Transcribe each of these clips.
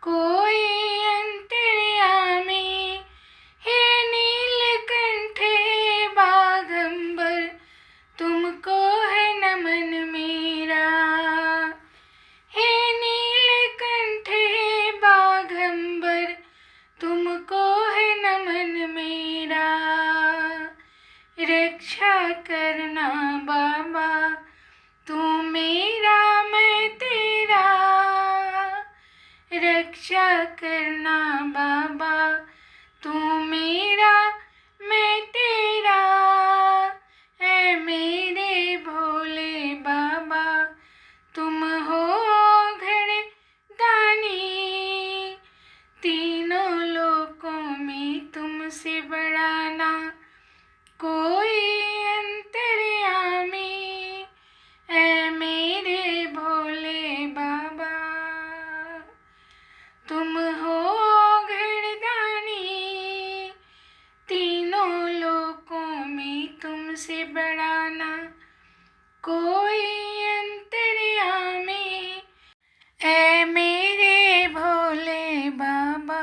कोई अंतर्यामी हे नीलकंठ हे बागंबर, तुमको है नमन मेरा। हे नीलकंठ हे बागंबर, तुमको है नमन मेरा। रक्षा करना बाबा तू मेरा मैं तेरा, रक्षा करना बाबा तू मेरा मैं तेरा। है मेरे भोले बाबा तुम हो घरदानी, तीनों लोकों में तुमसे बड़ा ना कोई अंतर्यामी। है मेरे भोले बाबा तुम हो घरदानी, तीनों लोकों में तुमसे बड़ा ना कोई अंतर्यामी। ऐ मेरे भोले बाबा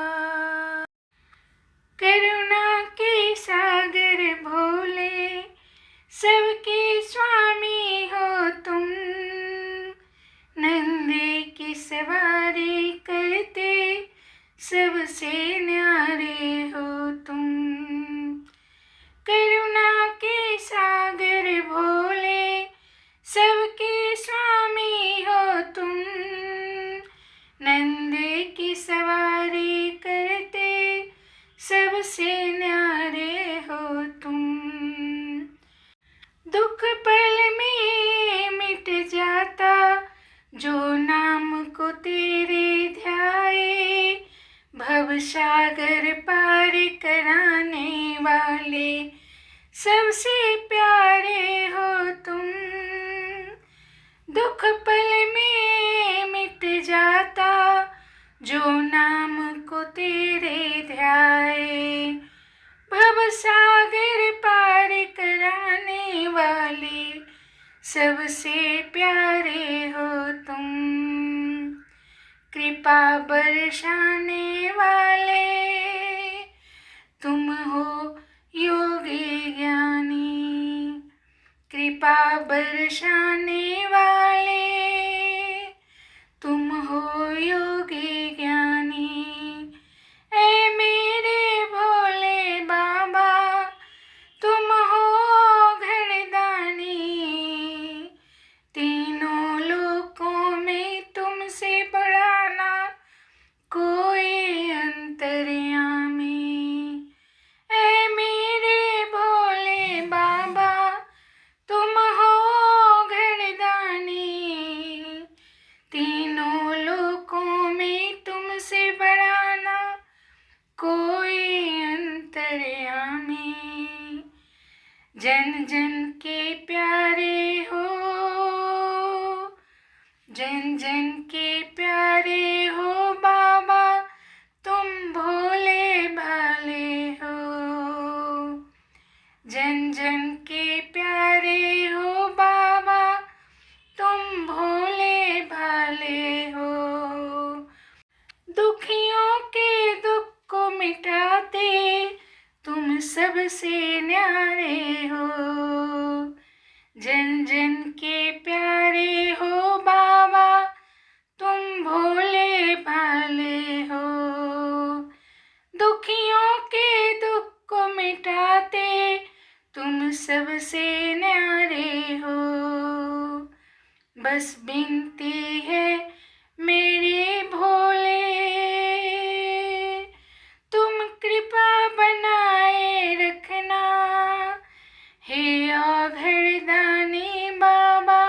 करुणा के सागर भोले, सबके स्वामी हो तुम। नंदे की सवारी करते सबसे न्यारे हो तुम। करुणा के सागर भोले, सबके स्वामी हो तुम। नंदे की सवारी करते सबसे न्यारे हो तुम। दुख पल में मिट जाता जो नाम को तेरे ध्याए। भव सागर पार कराने वाले सबसे प्यारे हो तुम। दुख पल में मिट जाता जो नाम को तेरे ध्याए। भव सागर पार कराने वाले सबसे प्यारे हो तुम। कृपा बरसाने वाले तुम हो योगी ज्ञानी। कृपा बरसाने वाले तुम हो योगी ज्ञानी। ऐ मेरे भोले बाबा तुम हो घरदानी, तीनों लोकों में तुमसे बड़ा ना कोई अंतर्यामी। ऐ मेरे भोले बाबा तुम हो घरदानी, तीनों लोकों में तुमसे बड़ा ना कोई अंतर्यामी। जन जन के प्यारे हो, जन जन के प्यारे हो बाबा तुम भोले भाले हो। जन जन के प्यारे हो बाबा तुम भोले भाले हो। दुखियों के दुख को मिटाते तुम सबसे न्यारे हो। जन जन के प्यारे हो बाबा तुम भोले भाले हो। दुखियों के दुख को मिटाते तुम सबसे न्यारे हो। बस विनती है मेरे भोले, तुम कृपा बनाए रखना। हे औघड़दानी बाबा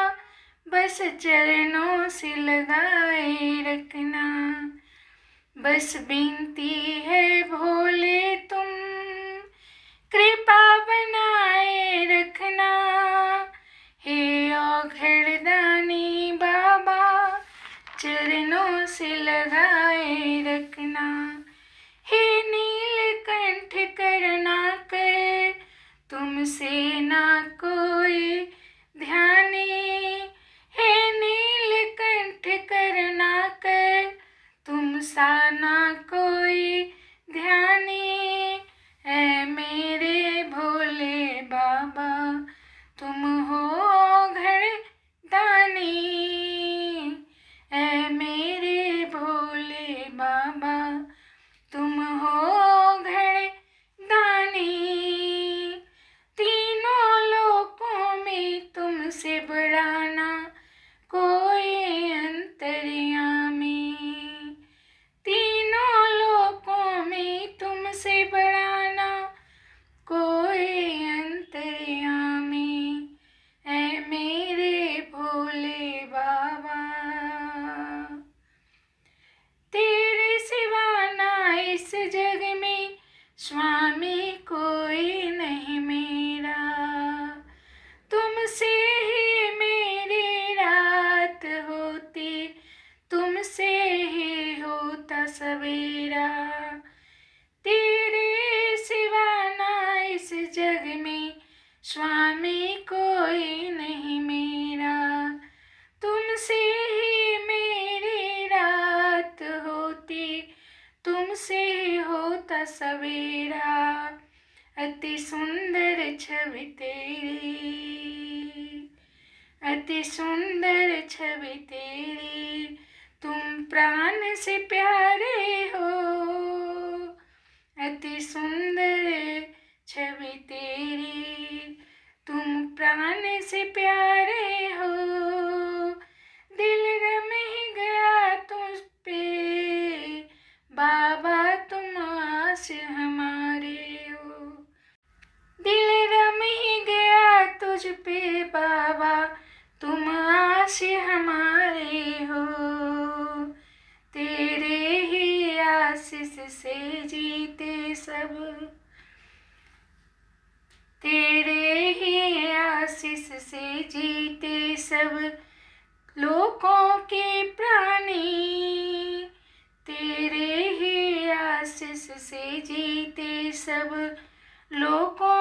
बस चरणों से लगाए रखना। बस विनती है भोले तुम कृपा बनाए रखना। हे औघड़दानी बाबा चरणों से लगाए रखना। हे नीलकंठ करुणा कर तुमसे ना कोई ध्यानी। हे नीलकंठ करुणा कर तुम सा ना कोई ध्यानी, ऐ मेरे भोले बाबा तुम हो घरदानी, ऐ मेरे भोले बाबा तुम हो घरदानी। तीनों लोकों में तुमसे बड़ा ना कोई अंतर्यामी, तीनों लोकों में तुमसे बड़ा ना कोई अंतर्यामी, ऐ मेरे भोले बाबा। तेरे सिवा ना इस जग में स्वामी कोई नहीं मेरा, तुमसे ही मेरी रात होती, तुमसे ही होता सवेरा। तेरे सिवा ना इस जग में स्वामी कोई नहीं मेरा, तुमसे ही मेरी रात होती, तुमसे ही होता सवेरा। अति सुंदर छवि तेरी, अति सुंदर छवि तेरी, तुम प्राण से प्यारे हो, अति सुंदर छवि तेरी, तुम प्राण से प्यारे हो। दिल रम ही गया तुझ पे बाबा तुम आस हमारे हो, दिल रम ही गया तुझ पे बाबा तुम आस हमारे हो। तेरे ही आशीष से जीते सब, तेरे ही आशीष से जीते सब लोकों के प्राणी, तेरे ही आशीष से जीते सब लोकों